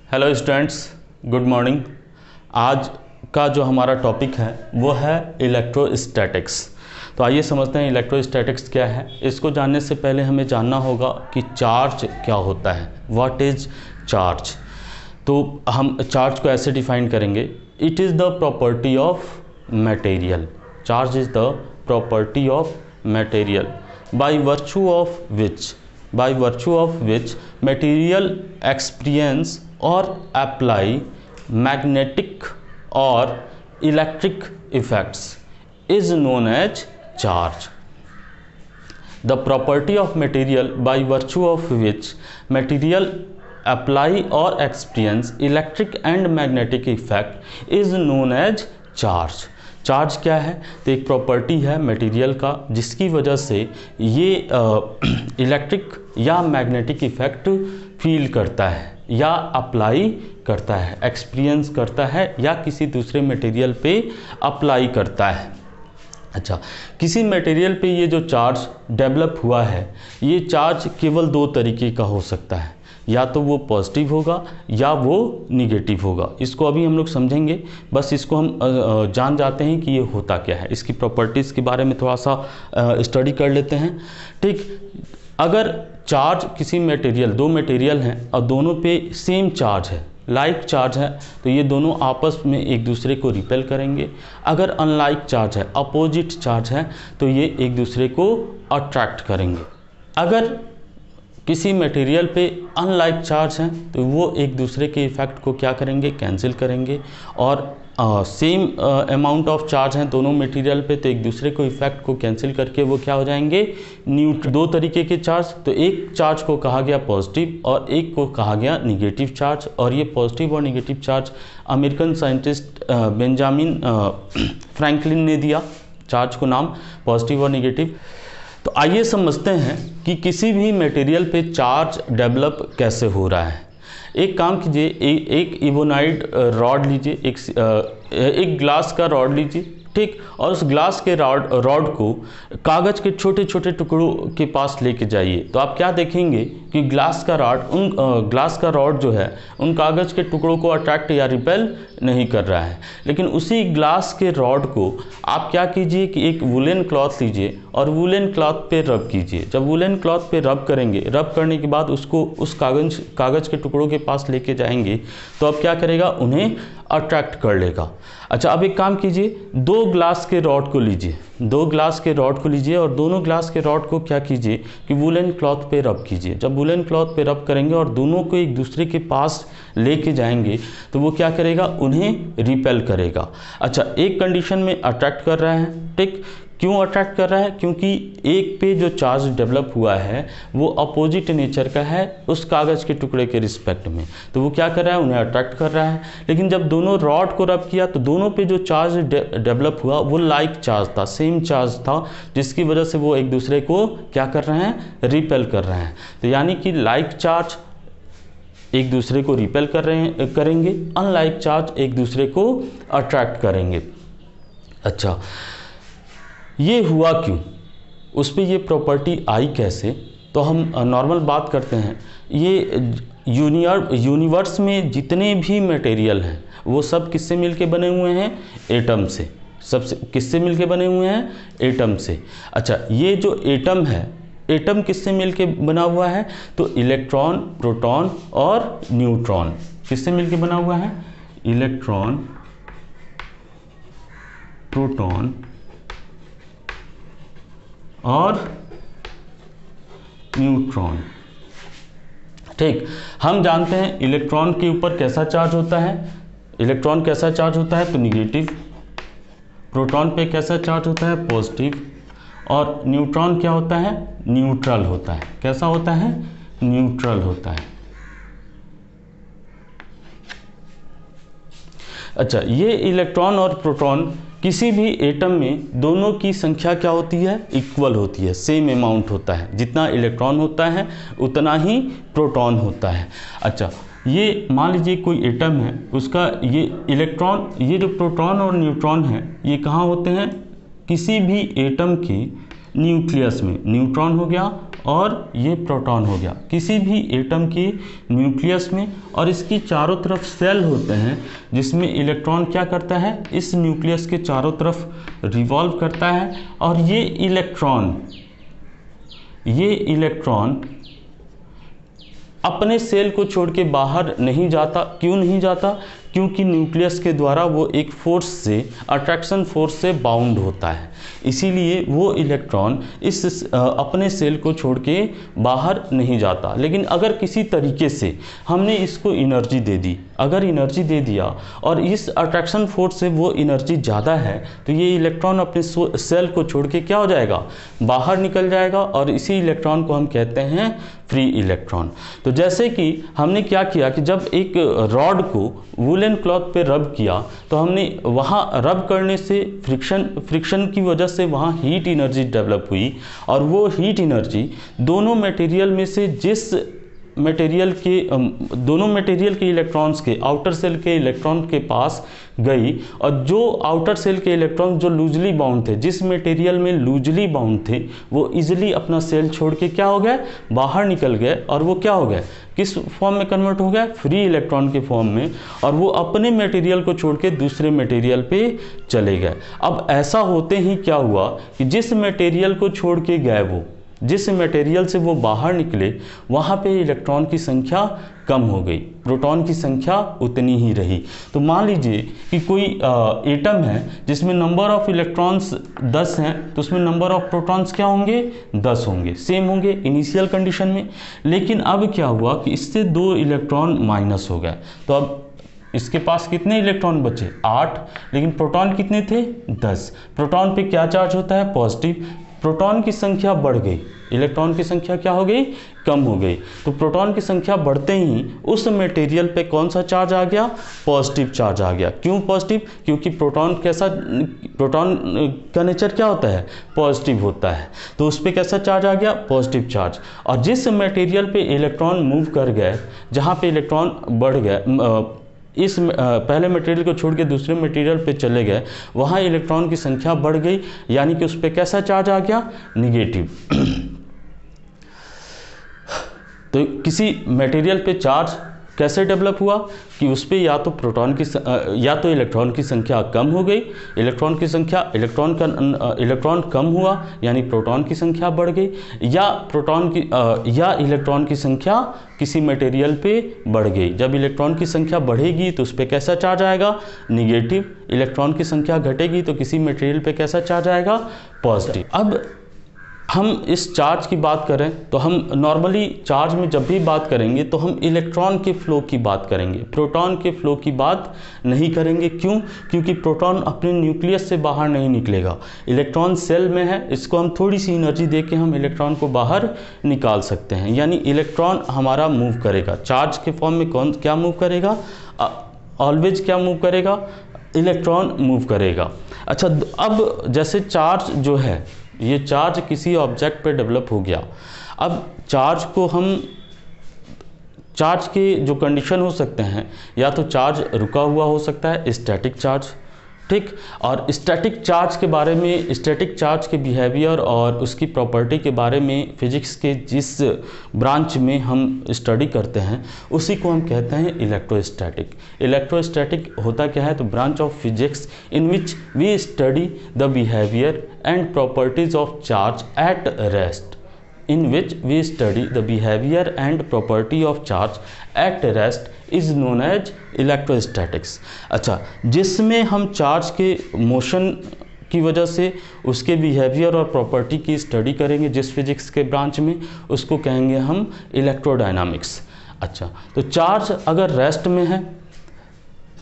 Hello students, good morning. आज का जो हमारा टॉपिक है वो है इलेक्ट्रोस्टैटिक्स। तो आइए समझते हैं इलेक्ट्रोस्टैटिक्स क्या है। इसको जानने से पहले हमें जानना होगा कि चार्ज क्या होता है, व्हाट इज चार्ज। तो हम चार्ज को ऐसे डिफाइन करेंगे, it is the property of material. Charge is the property of material by virtue of which material experience or apply magnetic or electric effects is known as charge. The property of material by virtue of which material apply or experience electric and magnetic effect is known as charge. Charge क्या है? तो एक property है material का जिसकी वजह से ये इलेक्ट्रिक या मैग्नेटिक इफेक्ट फील करता है या अप्लाई करता है, एक्सपीरियंस करता है या किसी दूसरे मटेरियल पे अप्लाई करता है। अच्छा, किसी मटेरियल पे ये जो चार्ज डेवलप हुआ है, ये चार्ज केवल दो तरीके का हो सकता है, या तो वो पॉजिटिव होगा या वो निगेटिव होगा। इसको अभी हम लोग समझेंगे, बस इसको हम जान जाते हैं कि ये होता क्या है। इसकी प्रॉपर्टीज़ के बारे में थोड़ा सा स्टडी कर लेते हैं। ठीक, अगर चार्ज किसी मटेरियल, दो मटेरियल हैं और दोनों पे सेम चार्ज है, लाइक चार्ज है, तो ये दोनों आपस में एक दूसरे को रिपेल करेंगे। अगर अनलाइक चार्ज है, अपोजिट चार्ज है, तो ये एक दूसरे को अट्रैक्ट करेंगे। अगर किसी मटेरियल पे अनलाइक चार्ज है तो वो एक दूसरे के इफेक्ट को क्या करेंगे, कैंसिल करेंगे। और सेम अमाउंट ऑफ चार्ज हैं दोनों मटेरियल पे, तो एक दूसरे को इफेक्ट को कैंसिल करके वो क्या हो जाएंगे, न्यूट्रल। दो तरीके के चार्ज, तो एक चार्ज को कहा गया पॉजिटिव और एक को कहा गया निगेटिव चार्ज। और ये पॉजिटिव और negative charge American scientist Benjamin Franklin ने दिया चार्ज को नाम, पॉजिटिव और निगेटिव। तो आइए समझते हैं कि किसी भी मटेरियल पे चार्ज डेवलप कैसे हो रहा है। एक काम कीजिए, एक इबोनाइड रॉड लीजिए, एक ग्लास का रॉड लीजिए, ठीक, और उस ग्लास के रॉड को कागज़ के छोटे छोटे टुकड़ों के पास लेके जाइए। तो आप क्या देखेंगे कि ग्लास का रॉड जो है उन कागज़ के टुकड़ों को अट्रैक्ट या रिपेल नहीं कर रहा है। लेकिन उसी ग्लास के रॉड को आप क्या कीजिए कि एक वुलन क्लॉथ लीजिए और वुलन क्लॉथ पे रब कीजिए। जब वुलन क्लॉथ पे रब करेंगे, रब करने के बाद उसको उस कागज़ के टुकड़ों के पास लेके जाएंगे, तो अब क्या करेगा, उन्हें अट्रैक्ट कर लेगा। अच्छा, अब एक काम कीजिए, दो ग्लास के रॉड को लीजिए और दोनों ग्लास के रॉड को क्या कीजिए कि वुलन क्लॉथ पे रब कीजिए। जब वुलन क्लॉथ पे रब करेंगे और दोनों को एक दूसरे के पास लेके जाएंगे, तो वो क्या करेगा, उन्हें रिपेल करेगा। अच्छा, एक कंडीशन में अट्रैक्ट कर रहा है, ठीक। क्यों अट्रैक्ट कर रहा है? क्योंकि एक पे जो चार्ज डेवलप हुआ है वो अपोजिट नेचर का है उस कागज़ के टुकड़े के रिस्पेक्ट में, तो वो क्या कर रहा है, उन्हें अट्रैक्ट कर रहा है। लेकिन जब दोनों रॉड को रब किया तो दोनों पे जो चार्ज डेवलप हुआ वो लाइक चार्ज था, सेम चार्ज था, जिसकी वजह से वो एक दूसरे को क्या कर रहे हैं, रिपेल कर रहे हैं। तो यानी कि लाइक चार्ज एक दूसरे को रिपेल करेंगे, अनलाइक चार्ज एक दूसरे को अट्रैक्ट करेंगे। अच्छा, ये हुआ क्यों, उस पर ये प्रॉपर्टी आई कैसे? तो हम नॉर्मल बात करते हैं, ये यूनिवर्स में जितने भी मटेरियल हैं वो सब किससे मिलके बने हुए हैं, एटम से। सबसे किससे मिलके बने हुए हैं, एटम से। अच्छा, ये जो एटम है, एटम किससे मिलके बना हुआ है, तो इलेक्ट्रॉन, प्रोटॉन और न्यूट्रॉन किससे मिलके बना हुआ है, इलेक्ट्रॉन, प्रोटॉन और न्यूट्रॉन। ठीक, हम जानते हैं इलेक्ट्रॉन के ऊपर कैसा चार्ज होता है, इलेक्ट्रॉन कैसा चार्ज होता है, तो निगेटिव। प्रोटॉन पे कैसा चार्ज होता है, पॉजिटिव। और न्यूट्रॉन क्या होता है, न्यूट्रल होता है। कैसा होता है, न्यूट्रल होता है। अच्छा, ये इलेक्ट्रॉन और प्रोटॉन किसी भी एटम में दोनों की संख्या क्या होती है, इक्वल होती है, सेम अमाउंट होता है। जितना इलेक्ट्रॉन होता है उतना ही प्रोटॉन होता है। अच्छा, ये मान लीजिए कोई एटम है, उसका ये इलेक्ट्रॉन, ये जो प्रोटॉन और न्यूट्रॉन है, ये कहाँ होते हैं, किसी भी एटम के न्यूक्लियस में। न्यूट्रॉन हो गया और ये प्रोटॉन हो गया। किसी भी एटम के न्यूक्लियस में और इसकी चारों तरफ सेल होते हैं जिसमें इलेक्ट्रॉन क्या करता है, इस न्यूक्लियस के चारों तरफ रिवॉल्व करता है और ये इलेक्ट्रॉन अपने सेल को छोड़ के बाहर नहीं जाता। क्यों नहीं जाता? क्योंकि न्यूक्लियस के द्वारा वो एक फोर्स से, अट्रैक्शन फोर्स से बाउंड होता है, इसीलिए वो इलेक्ट्रॉन इस अपने सेल को छोड़ के बाहर नहीं जाता। लेकिन अगर किसी तरीके से हमने इसको एनर्जी दे दी, अगर एनर्जी दे दिया और इस अट्रैक्शन फोर्स से वो एनर्जी ज़्यादा है, तो ये इलेक्ट्रॉन अपने सेल को छोड़ के क्या हो जाएगा, बाहर निकल जाएगा और इसी इलेक्ट्रॉन को हम कहते हैं फ्री इलेक्ट्रॉन। तो जैसे कि हमने क्या किया कि जब एक रॉड को वूलन क्लॉथ पे रब किया तो हमने वहाँ रब करने से फ्रिक्शन की वजह से वहाँ हीट एनर्जी डेवलप हुई और वो हीट एनर्जी दोनों मटेरियल में से जिस दोनों मटेरियल के इलेक्ट्रॉन्स के आउटर सेल के इलेक्ट्रॉन के पास गई और जो आउटर सेल के इलेक्ट्रॉन जो लूजली बाउंड थे, जिस मटेरियल में लूजली बाउंड थे, वो इजीली अपना सेल छोड़ के क्या हो गए, बाहर निकल गए और वो क्या हो गए, किस फॉर्म में कन्वर्ट हो गया, फ्री इलेक्ट्रॉन के फॉर्म में, और वो अपने मटेरियल को छोड़ के दूसरे मटेरियल पे चले गए। अब ऐसा होते ही क्या हुआ कि जिस मटेरियल को छोड़ के गए, वो जिस मटेरियल से वो बाहर निकले, वहाँ पे इलेक्ट्रॉन की संख्या कम हो गई, प्रोटॉन की संख्या उतनी ही रही। तो मान लीजिए कि कोई एटम है जिसमें नंबर ऑफ इलेक्ट्रॉन्स 10 हैं, तो उसमें नंबर ऑफ प्रोटॉन्स क्या होंगे, 10 होंगे, सेम होंगे इनिशियल कंडीशन में। लेकिन अब क्या हुआ कि इससे 2 इलेक्ट्रॉन माइनस हो गए, तो अब इसके पास कितने इलेक्ट्रॉन बचे, 8, लेकिन प्रोटॉन कितने थे, 10। प्रोटॉन पे क्या चार्ज होता है, पॉजिटिव। प्रोटॉन की संख्या बढ़ गई, इलेक्ट्रॉन की संख्या क्या हो गई, कम हो गई। तो प्रोटॉन की संख्या बढ़ते ही उस मटेरियल पे कौन सा चार्ज आ गया, पॉजिटिव चार्ज आ गया। क्यों पॉजिटिव? क्योंकि प्रोटॉन का नेचर क्या होता है, पॉजिटिव होता है, तो उस पर कैसा चार्ज आ गया, पॉजिटिव चार्ज। और जिस मटेरियल पे इलेक्ट्रॉन मूव कर गए, जहाँ पे इलेक्ट्रॉन बढ़ गए, इस पहले मटेरियल को छोड़ के दूसरे मटेरियल पे चले गए, वहाँ इलेक्ट्रॉन की संख्या बढ़ गई, यानी कि उस पर कैसा चार्ज आ गया, निगेटिव। तो किसी मटेरियल पे चार्ज कैसे डेवलप हुआ कि उस पर या तो इलेक्ट्रॉन की संख्या कम हो गई, इलेक्ट्रॉन कम हुआ यानी प्रोटॉन की संख्या बढ़ गई, या इलेक्ट्रॉन की संख्या किसी मटेरियल पे बढ़ गई। जब इलेक्ट्रॉन की संख्या बढ़ेगी तो उस पर कैसा चार्ज आएगा, निगेटिव। इलेक्ट्रॉन की संख्या घटेगी तो किसी मटेरियल पे कैसा चार्ज आएगा, पॉजिटिव। अब हम इस चार्ज की बात करें तो हम नॉर्मली चार्ज में जब भी बात करेंगे तो हम इलेक्ट्रॉन के फ्लो की बात करेंगे, प्रोटॉन के फ्लो की बात नहीं करेंगे। क्यों? क्योंकि प्रोटॉन अपने न्यूक्लियस से बाहर नहीं निकलेगा, इलेक्ट्रॉन सेल में है, इसको हम थोड़ी सी एनर्जी दे के हम इलेक्ट्रॉन को बाहर निकाल सकते हैं। यानी इलेक्ट्रॉन हमारा मूव करेगा, चार्ज के फॉर्म में क्या मूव करेगा, ऑलवेज क्या मूव करेगा, इलेक्ट्रॉन मूव करेगा। अच्छा, अब जैसे चार्ज जो है, ये चार्ज किसी ऑब्जेक्ट पे डेवलप हो गया। अब चार्ज के जो कंडीशन हो सकते हैं, या तो चार्ज रुका हुआ हो सकता है, स्टैटिक चार्ज, ठीक। और स्टैटिक चार्ज के बारे में, स्टैटिक चार्ज के बिहेवियर और उसकी प्रॉपर्टी के बारे में फिजिक्स के जिस ब्रांच में हम स्टडी करते हैं उसी को हम कहते हैं इलेक्ट्रोस्टैटिक। इलेक्ट्रोस्टैटिक होता क्या है, तो branch of physics in which we study the behaviour and properties of charge at rest, in which we study the behavior and property of charge at rest is known as electrostatics। अच्छा, जिसमें हम charge के motion की वजह से उसके behaviour और property की स्टडी करेंगे, जिस फिजिक्स के ब्रांच में, उसको कहेंगे हम इलेक्ट्रोडायनामिक्स। अच्छा, तो चार्ज अगर रेस्ट में है,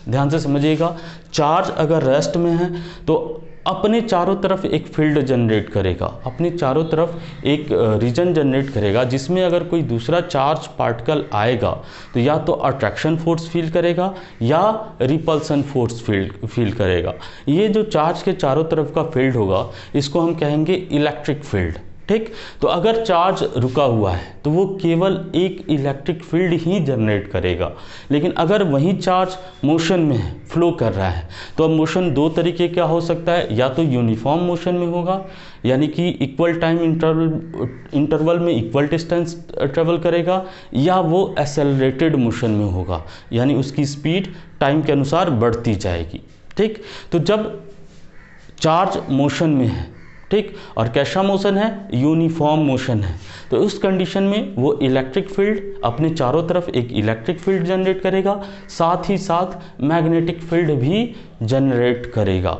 ध्यान से समझिएगा, चार्ज अगर रेस्ट में है तो अपने चारों तरफ एक फील्ड जनरेट करेगा, अपने चारों तरफ एक रीजन जनरेट करेगा, जिसमें अगर कोई दूसरा चार्ज पार्टिकल आएगा तो या तो अट्रैक्शन फोर्स फील करेगा या रिपल्सन फोर्स फील करेगा। ये जो चार्ज के चारों तरफ का फील्ड होगा इसको हम कहेंगे इलेक्ट्रिक फील्ड। ठीक। तो अगर चार्ज रुका हुआ है तो वो केवल एक इलेक्ट्रिक फील्ड ही जनरेट करेगा, लेकिन अगर वही चार्ज मोशन में है, फ्लो कर रहा है, तो अब मोशन दो तरीके का हो सकता है, या तो यूनिफॉर्म मोशन में होगा यानी कि इक्वल टाइम इंटरवल में इक्वल डिस्टेंस ट्रेवल करेगा, या वो एक्सेलरेटेड मोशन में होगा यानी उसकी स्पीड टाइम के अनुसार बढ़ती जाएगी। ठीक। तो जब चार्ज मोशन में है, ठीक, और कैसा मोशन है, यूनिफॉर्म मोशन है, तो उस कंडीशन में वो इलेक्ट्रिक फील्ड अपने चारों तरफ एक इलेक्ट्रिक फील्ड जनरेट करेगा, साथ ही साथ मैग्नेटिक फील्ड भी जनरेट करेगा।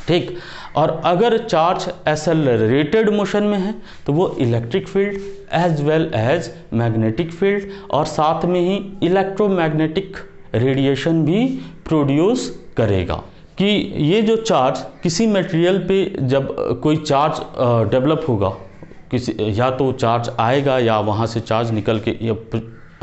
ठीक। और अगर चार्ज एक्सेलरेटेड मोशन में है तो वो electric field as well as magnetic field और साथ में ही इलेक्ट्रोमैग्नेटिक रेडिएशन भी प्रोड्यूस करेगा। कि ये जो चार्ज किसी मटेरियल पे जब कोई चार्ज डेवलप होगा, किसी या तो चार्ज आएगा या वहाँ से चार्ज निकल के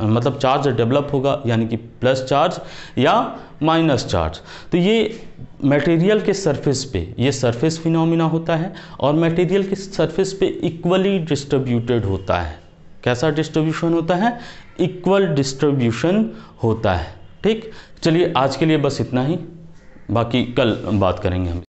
मतलब चार्ज डेवलप होगा यानी कि प्लस चार्ज या माइनस चार्ज, तो ये मटेरियल के सरफेस पे ये सरफेस फिनोमिना होता है और मटेरियल के सरफेस पे इक्वली डिस्ट्रीब्यूटेड होता है। कैसा डिस्ट्रीब्यूशन होता है, इक्वल डिस्ट्रीब्यूशन होता है। ठीक। चलिए आज के लिए बस इतना ही, बाकी कल बात करेंगे हम।